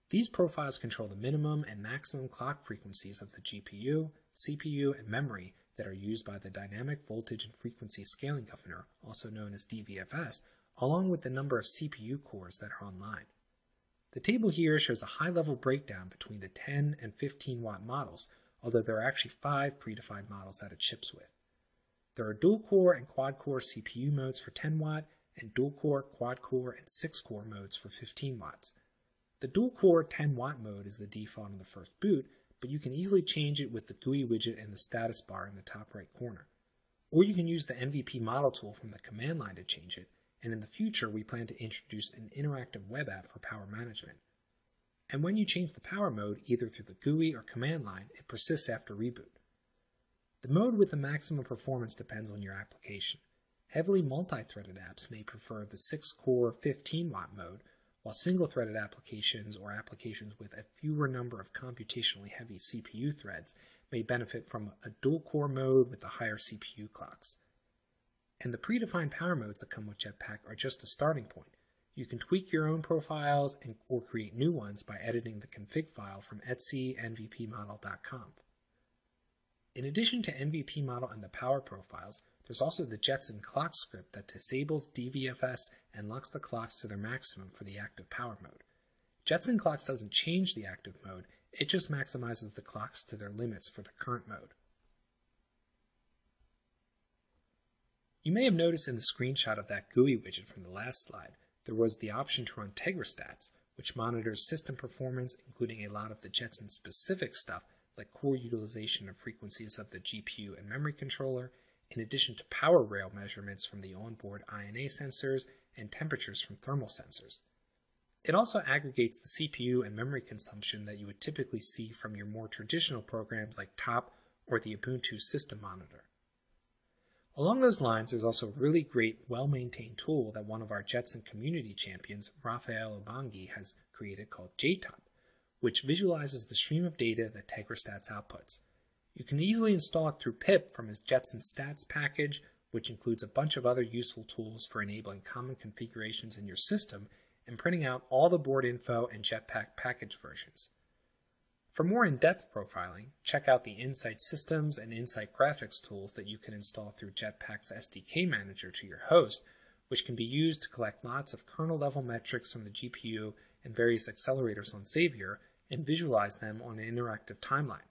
[SPEAKER 1] These profiles control the minimum and maximum clock frequencies of the GPU, CPU, and memory that are used by the Dynamic Voltage and Frequency Scaling Governor, also known as DVFS, along with the number of CPU cores that are online. The table here shows a high-level breakdown between the 10 and 15 watt models, although there are actually 5 predefined models that it ships with. There are dual-core and quad-core CPU modes for 10 watt, and dual-core, quad-core, and 6-core modes for 15 watts. The dual-core 10 watt mode is the default on the first boot, but you can easily change it with the GUI widget and the status bar in the top right corner. Or you can use the MVP model tool from the command line to change it, and in the future we plan to introduce an interactive web app for power management. And when you change the power mode, either through the GUI or command line, it persists after reboot. The mode with the maximum performance depends on your application. Heavily multi-threaded apps may prefer the 6-core 15 watt mode, while single-threaded applications or applications with a fewer number of computationally heavy CPU threads may benefit from a dual-core mode with the higher CPU clocks. And the predefined power modes that come with Jetpack are just a starting point. You can tweak your own profiles or create new ones by editing the config file from etc.nvpmodel.com. In addition to NVP model and the power profiles, there's also the Jetson clock script that disables DVFS and locks the clocks to their maximum for the active power mode. Jetson clocks doesn't change the active mode, it just maximizes the clocks to their limits for the current mode. You may have noticed in the screenshot of that GUI widget from the last slide, there was the option to run TegraStats, which monitors system performance, including a lot of the Jetson specific stuff like core utilization of frequencies of the GPU and memory controller, in addition to power rail measurements from the onboard INA sensors and temperatures from thermal sensors. It also aggregates the CPU and memory consumption that you would typically see from your more traditional programs like TOP or the Ubuntu System Monitor. Along those lines, there's also a really great, well-maintained tool that one of our Jetson community champions, Raphael Obangi, has created called JTOP, which visualizes the stream of data that TegraStats outputs. You can easily install it through pip from his Jetson Stats package, which includes a bunch of other useful tools for enabling common configurations in your system and printing out all the board info and Jetpack package versions. For more in-depth profiling, check out the Insight Systems and Insight Graphics tools that you can install through Jetpack's SDK Manager to your host, which can be used to collect lots of kernel-level metrics from the GPU and various accelerators on Xavier and visualize them on an interactive timeline.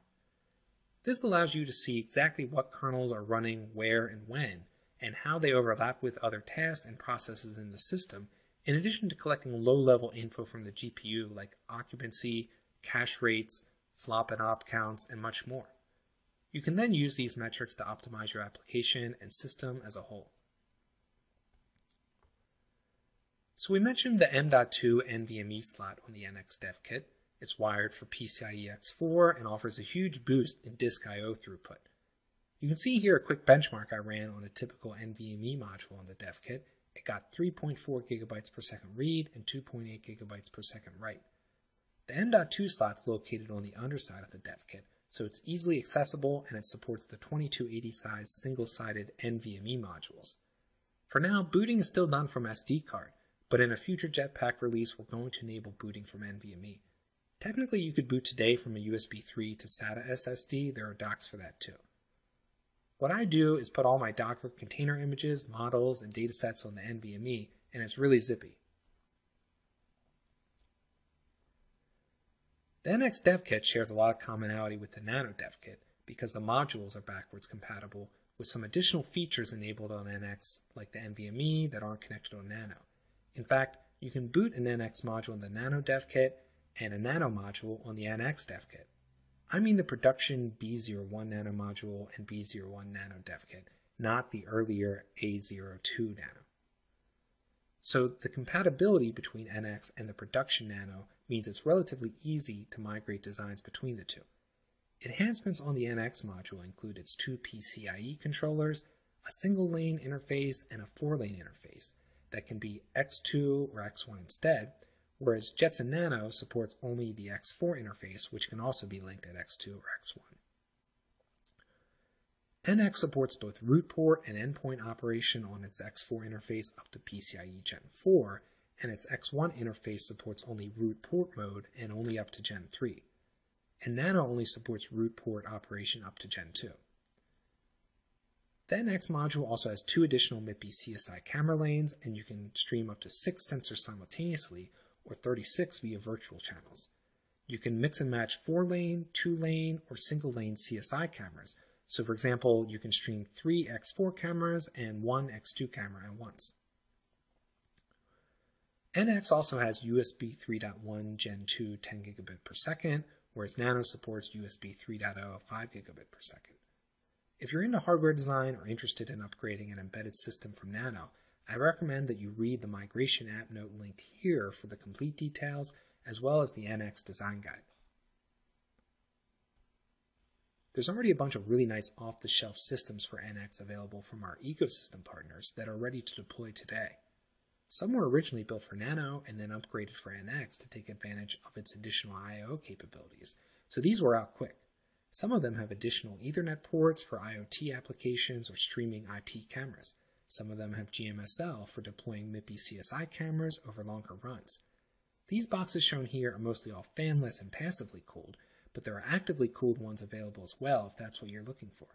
[SPEAKER 1] This allows you to see exactly what kernels are running where and when, and how they overlap with other tasks and processes in the system, in addition to collecting low-level info from the GPU like occupancy, cache rates, flop and op counts, and much more. You can then use these metrics to optimize your application and system as a whole. So we mentioned the M.2 NVMe slot on the NX Dev Kit. It's wired for PCIe X4 and offers a huge boost in disk I/O throughput. You can see here a quick benchmark I ran on a typical NVMe module on the Dev Kit. It got 3.4 gigabytes per second read and 2.8 gigabytes per second write. The M.2 slot's located on the underside of the Dev Kit, so it's easily accessible and it supports the 2280 size single-sided NVMe modules. For now, booting is still done from SD card, but in a future Jetpack release, we're going to enable booting from NVMe. Technically, you could boot today from a USB 3 to SATA SSD. There are docks for that too. What I do is put all my Docker container images, models, and datasets on the NVMe, and it's really zippy. The NX Dev Kit shares a lot of commonality with the Nano Dev Kit because the modules are backwards compatible with some additional features enabled on NX like the NVMe that aren't connected on Nano. In fact, you can boot an NX module in the Nano Dev Kit and a Nano module on the NX Dev Kit. I mean the production B01 Nano module and B01 Nano Dev Kit, not the earlier A02 Nano. So the compatibility between NX and the production Nano means it's relatively easy to migrate designs between the two. Enhancements on the NX module include its two PCIe controllers, a single lane interface, and a 4-lane interface that can be X2 or X1 instead, whereas Jetson Nano supports only the X4 interface, which can also be linked at X2 or X1. NX supports both root port and endpoint operation on its X4 interface up to PCIe Gen 4, and its X1 interface supports only root port mode and only up to Gen 3. And Nano only supports root port operation up to Gen 2. The NX module also has 2 additional MIPI CSI camera lanes, and you can stream up to 6 sensors simultaneously, or 36 via virtual channels. You can mix and match 4-lane, 2-lane, or single-lane CSI cameras. So for example, you can stream 3 X4 cameras and 1 X2 camera at once. NX also has USB 3.1 Gen 2 10 gigabit per second, whereas Nano supports USB 3.0 5 gigabit per second. If you're into hardware design or interested in upgrading an embedded system from Nano, I recommend that you read the migration app note linked here for the complete details, as well as the NX design guide. There's already a bunch of really nice off-the-shelf systems for NX available from our ecosystem partners that are ready to deploy today. Some were originally built for Nano and then upgraded for NX to take advantage of its additional I/O capabilities, so these were out quick. Some of them have additional Ethernet ports for IoT applications or streaming IP cameras. Some of them have GMSL for deploying MIPI CSI cameras over longer runs. These boxes shown here are mostly all fanless and passively cooled, but there are actively cooled ones available as well if that's what you're looking for.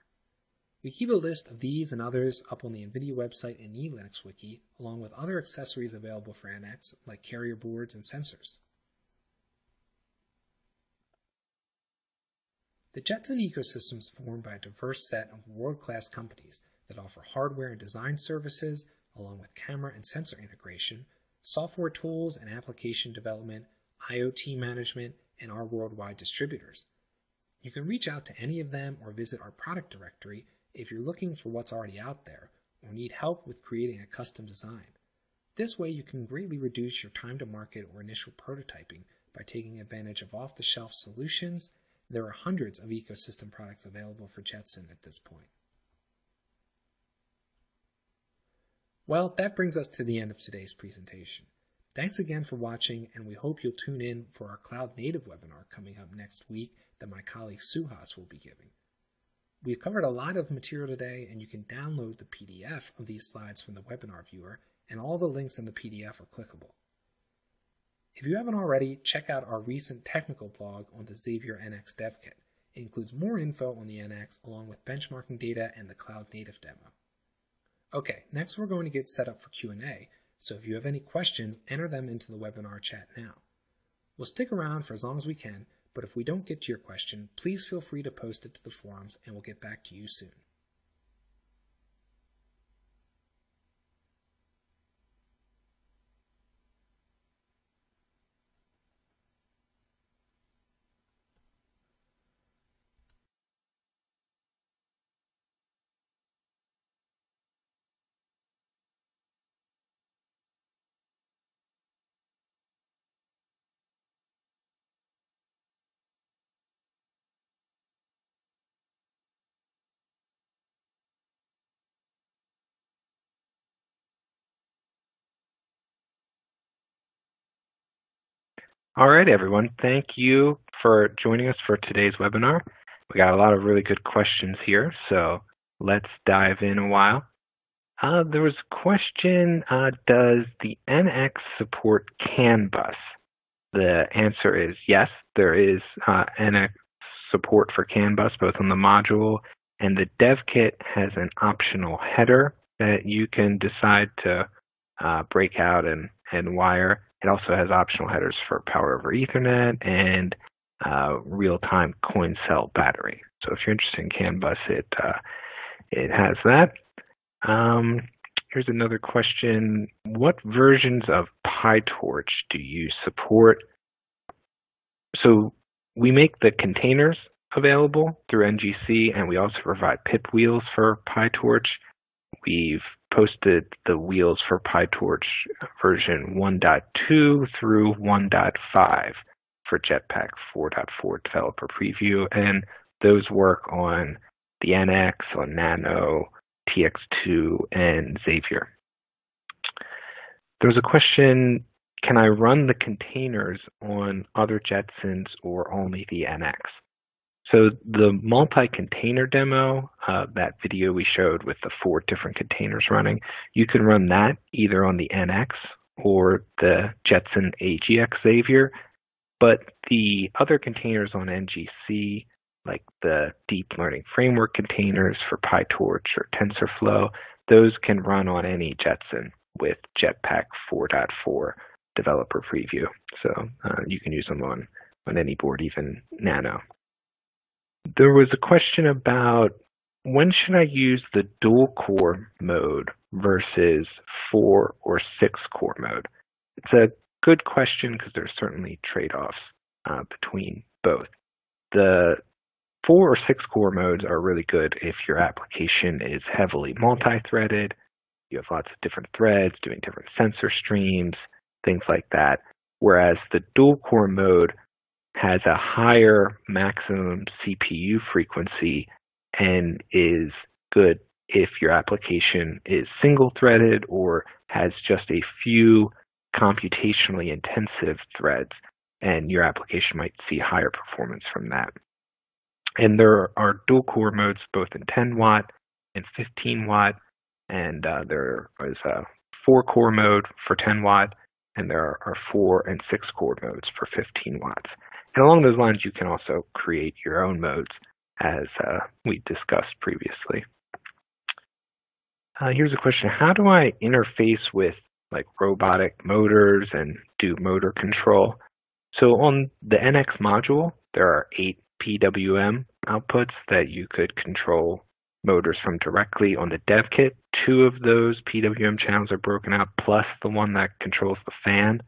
[SPEAKER 1] We keep a list of these and others up on the NVIDIA website and eLinux wiki, along with other accessories available for NX, like carrier boards and sensors. The Jetson ecosystem is formed by a diverse set of world-class companies that offer hardware and design services, along with camera and sensor integration, software tools and application development, IoT management, and our worldwide distributors. You can reach out to any of them or visit our product directory if you're looking for what's already out there or need help with creating a custom design. This way you can greatly reduce your time to market or initial prototyping by taking advantage of off-the-shelf solutions. There are hundreds of ecosystem products available for Jetson at this point. Well, that brings us to the end of today's presentation. Thanks again for watching, and we hope you'll tune in for our Cloud Native webinar coming up next week that my colleague Suhas will be giving. We've covered a lot of material today, and you can download the PDF of these slides from the webinar viewer, and all the links in the PDF are clickable. If you haven't already, check out our recent technical blog on the Xavier NX Dev Kit. It includes more info on the NX along with benchmarking data and the cloud native demo. Okay, next we're going to get set up for Q&A, so if you have any questions, enter them into the webinar chat now. We'll stick around for as long as we can, but if we don't get to your question, please feel free to post it to the forums and we'll get back to you soon.
[SPEAKER 2] All right, everyone. Thank you for joining us for today's webinar. We got a lot of really good questions here, so let's dive in a while. There was a question, does the NX support CAN bus? The answer is yes, there is NX support for CAN bus, both on the module, and the dev kit has an optional header that you can decide to break out and wire. It also has optional headers for power over Ethernet and real-time coin cell battery. So if you're interested in CAN bus, it has that. Here's another question. What versions of PyTorch do you support? So we make the containers available through NGC, and we also provide pip wheels for PyTorch. We've posted the wheels for PyTorch version 1.2 through 1.5 for Jetpack 4.4 developer preview, and those work on the NX, on Nano, TX2, and Xavier. There's a question, can I run the containers on other Jetsons or only the NX? So the multi-container demo, that video we showed with the 4 different containers running, you can run that either on the NX or the Jetson AGX Xavier, but the other containers on NGC, like the deep learning framework containers for PyTorch or TensorFlow, those can run on any Jetson with Jetpack 4.4 developer preview. So you can use them on any board, even Nano. There was a question about when should I use the dual core mode versus 4 or 6 core mode? It's a good question because there's certainly trade-offs between both. The 4 or 6 core modes are really good if your application is heavily multi-threaded, you have lots of different threads doing different sensor streams, things like that, whereas the dual core mode has a higher maximum CPU frequency and is good if your application is single-threaded or has just a few computationally intensive threads, and your application might see higher performance from that. And there are dual core modes both in 10 watt and 15 watt, and there is a 4 core mode for 10 watt, and there are 4 and 6 core modes for 15 watts. And along those lines, you can also create your own modes, as we discussed previously. Here's a question. How do I interface with like robotic motors and do motor control? So on the NX module, there are 8 PWM outputs that you could control motors from directly. On the dev kit, 2 of those PWM channels are broken out, plus the one that controls the fan.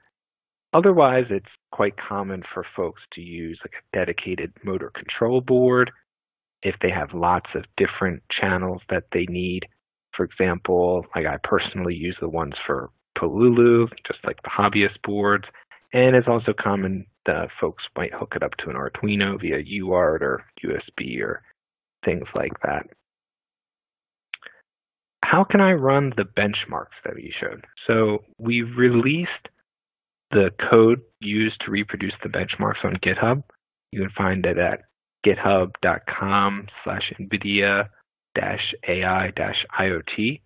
[SPEAKER 2] Otherwise, it's quite common for folks to use like a dedicated motor control board if they have lots of different channels that they need. For example, like I personally use the ones for Pololu, just like the hobbyist boards. And it's also common that folks might hook it up to an Arduino via UART or USB or things like that. How can I run the benchmarks that we showed? So we released the code used to reproduce the benchmarks on GitHub. You can find it at github.com/NVIDIA-AI-IoT.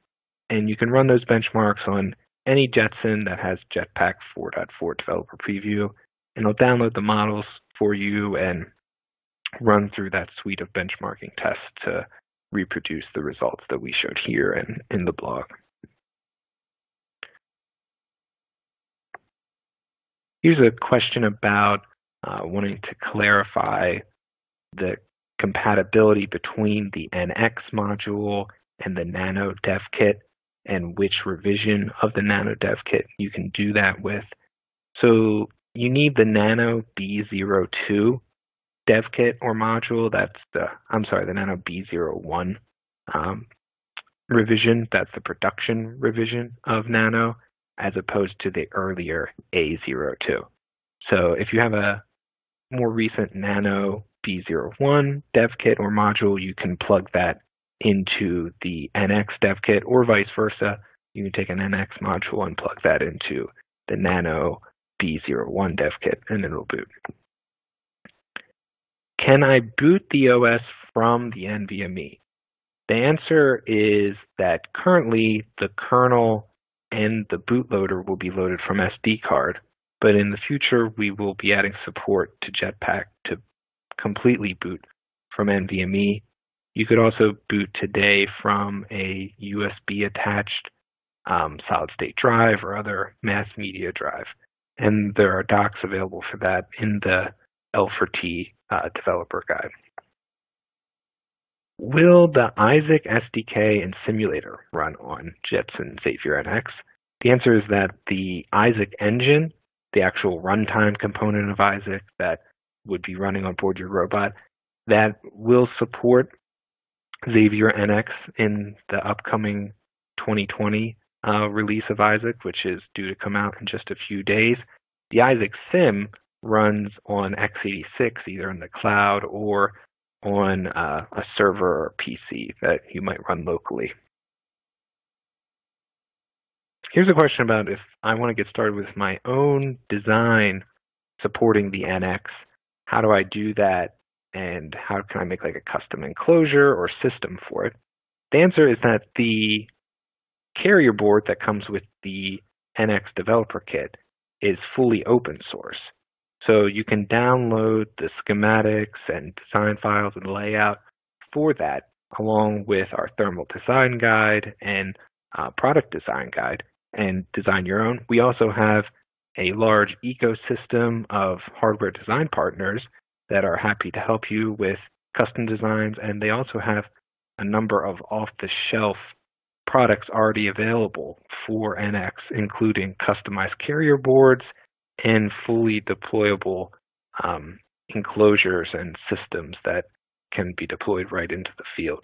[SPEAKER 2] And you can run those benchmarks on any Jetson that has Jetpack 4.4 developer preview, and it'll download the models for you and run through that suite of benchmarking tests to reproduce the results that we showed here and in the blog. Here's a question about wanting to clarify the compatibility between the NX module and the Nano Dev Kit and which revision of the Nano Dev Kit you can do that with. So you need the Nano B02 Dev Kit or module. That's the Nano B01 revision. That's the production revision of Nano, as opposed to the earlier A02. So if you have a more recent Nano B01 Dev Kit or module, you can plug that into the NX Dev Kit, or vice versa. You can take an NX module and plug that into the Nano B01 Dev Kit, and it'll boot. Can I boot the OS from the NVMe? The answer is that currently the kernel and the bootloader will be loaded from SD card, but in the future we will be adding support to Jetpack to completely boot from NVMe. You could also boot today from a USB attached solid state drive or other mass media drive, and there are docs available for that in the L4T developer guide. Will the Isaac SDK and simulator run on Jetson Xavier NX? The answer is that the Isaac engine, the actual runtime component of Isaac that would be running on board your robot, that will support Xavier NX in the upcoming 2020 release of Isaac, which is due to come out in just a few days. The Isaac Sim runs on x86, either in the cloud or on a server or PC that you might run locally. Here's a question about if I want to get started with my own design supporting the NX, how do I do that, and how can I make like a custom enclosure or system for it? The answer is that the carrier board that comes with the NX developer kit is fully open source. So you can download the schematics and design files and layout for that, along with our thermal design guide and product design guide, and design your own. We also have a large ecosystem of hardware design partners that are happy to help you with custom designs, and they also have a number of off-the-shelf products already available for NX, including customized carrier boards and fully deployable enclosures and systems that can be deployed right into the field.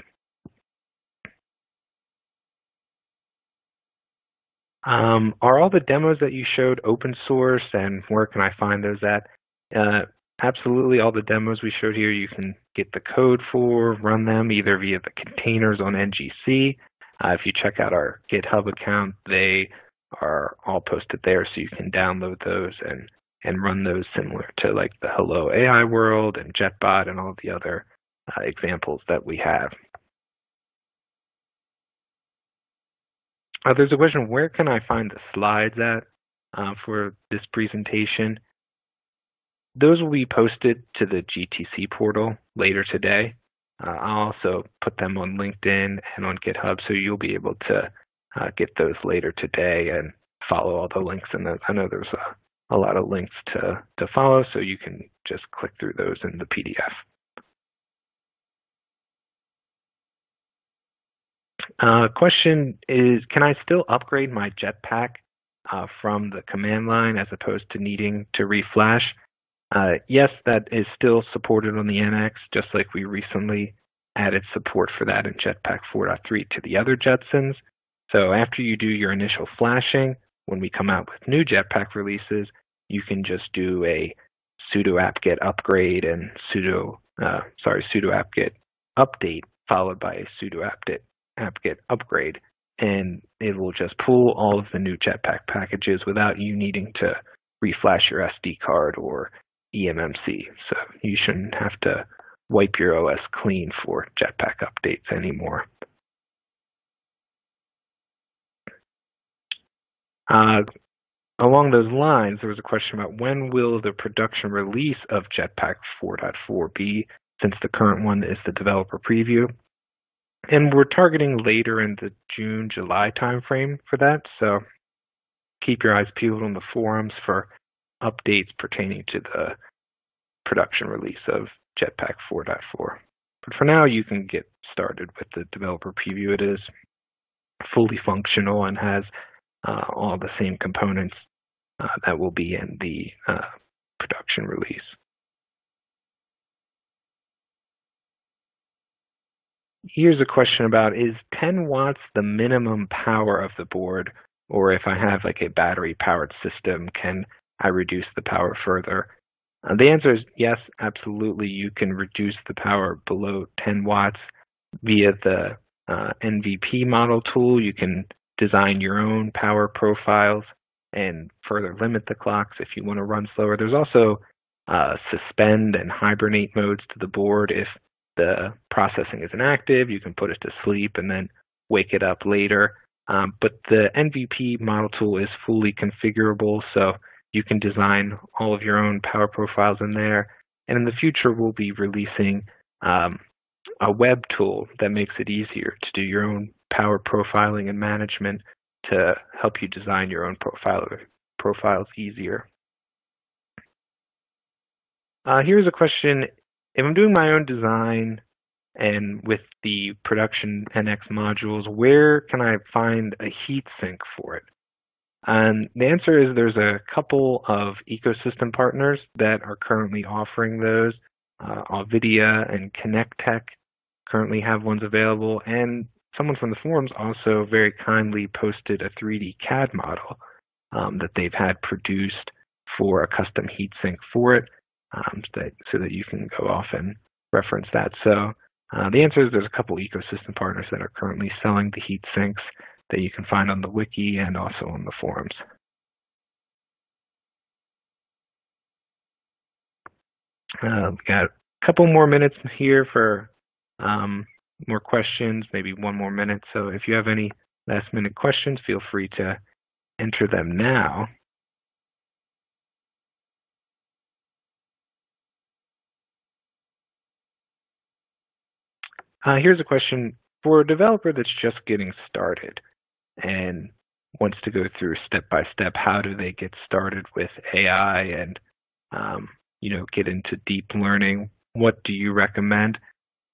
[SPEAKER 2] Are all the demos that you showed open source, and where can I find those at? Absolutely, all the demos we showed here, you can get the code for, run them either via the containers on NGC. If you check out our GitHub account, they are all posted there, so you can download those and run those similar to like the Hello AI World and JetBot and all the other examples that we have. There's a question, where can I find the slides at for this presentation? Those will be posted to the GTC portal later today. I'll also put them on LinkedIn and on GitHub, so you'll be able to get those later today and follow all the links in those. I know there's a lot of links to follow, so you can just click through those in the PDF. Question is, can I still upgrade my Jetpack from the command line as opposed to needing to reflash? Yes, that is still supported on the NX, just like we recently added support for that in Jetpack 4.3 to the other Jetsons. So after you do your initial flashing, when we come out with new Jetpack releases, you can just do a sudo apt-get upgrade and sudo apt-get update followed by a sudo apt-get upgrade, and it will just pull all of the new Jetpack packages without you needing to reflash your SD card or eMMC. So you shouldn't have to wipe your OS clean for Jetpack updates anymore. Along those lines, there was a question about when will the production release of Jetpack 4.4 be, since the current one is the developer preview. And we're targeting later in the June-July timeframe for that, so keep your eyes peeled on the forums for updates pertaining to the production release of Jetpack 4.4. But for now, you can get started with the developer preview. It is fully functional and has all the same components that will be in the production release. Here's a question about, is 10 watts the minimum power of the board? Or if I have like a battery powered system, can I reduce the power further? The answer is yes, absolutely. You can reduce the power below 10 watts via the NVP model tool. You can design your own power profiles and further limit the clocks if you want to run slower. There's also suspend and hibernate modes to the board. If the processing isn't active, you can put it to sleep and then wake it up later. But the NVP model tool is fully configurable, so you can design all of your own power profiles in there. And in the future, we'll be releasing a web tool that makes it easier to do your own power profiling and management to help you design your own profiles easier. Here's a question. If I'm doing my own design and with the production NX modules, where can I find a heatsink for it? And the answer is there's a couple of ecosystem partners that are currently offering those. Alvidia and ConnectTech currently have ones available, and someone from the forums also very kindly posted a 3D CAD model that they've had produced for a custom heatsink for it, so that you can go off and reference that. So the answer is there's a couple ecosystem partners that are currently selling the heatsinks that you can find on the wiki and also on the forums. We've got a couple more minutes here for more questions, maybe one more minute. So if you have any last minute questions, feel free to enter them now. Here's a question for a developer that's just getting started and wants to go through step by step. How do they get started with AI and get into deep learning? What do you recommend?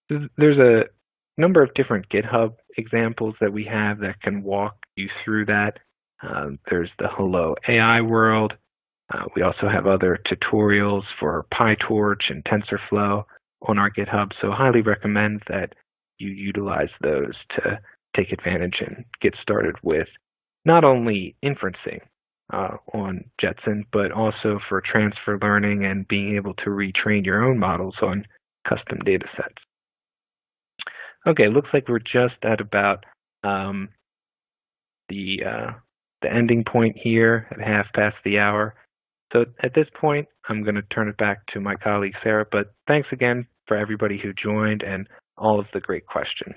[SPEAKER 2] There's a number of different GitHub examples that we have that can walk you through that. There's the Hello AI world. We also have other tutorials for PyTorch and TensorFlow on our GitHub, so highly recommend that you utilize those to take advantage and get started with not only inferencing on Jetson, but also for transfer learning and being able to retrain your own models on custom data sets. Okay, looks like we're just at about the ending point here at 1/2 hour. So at this point, I'm going to turn it back to my colleague, Sarah, but thanks again for everybody who joined and all of the great questions.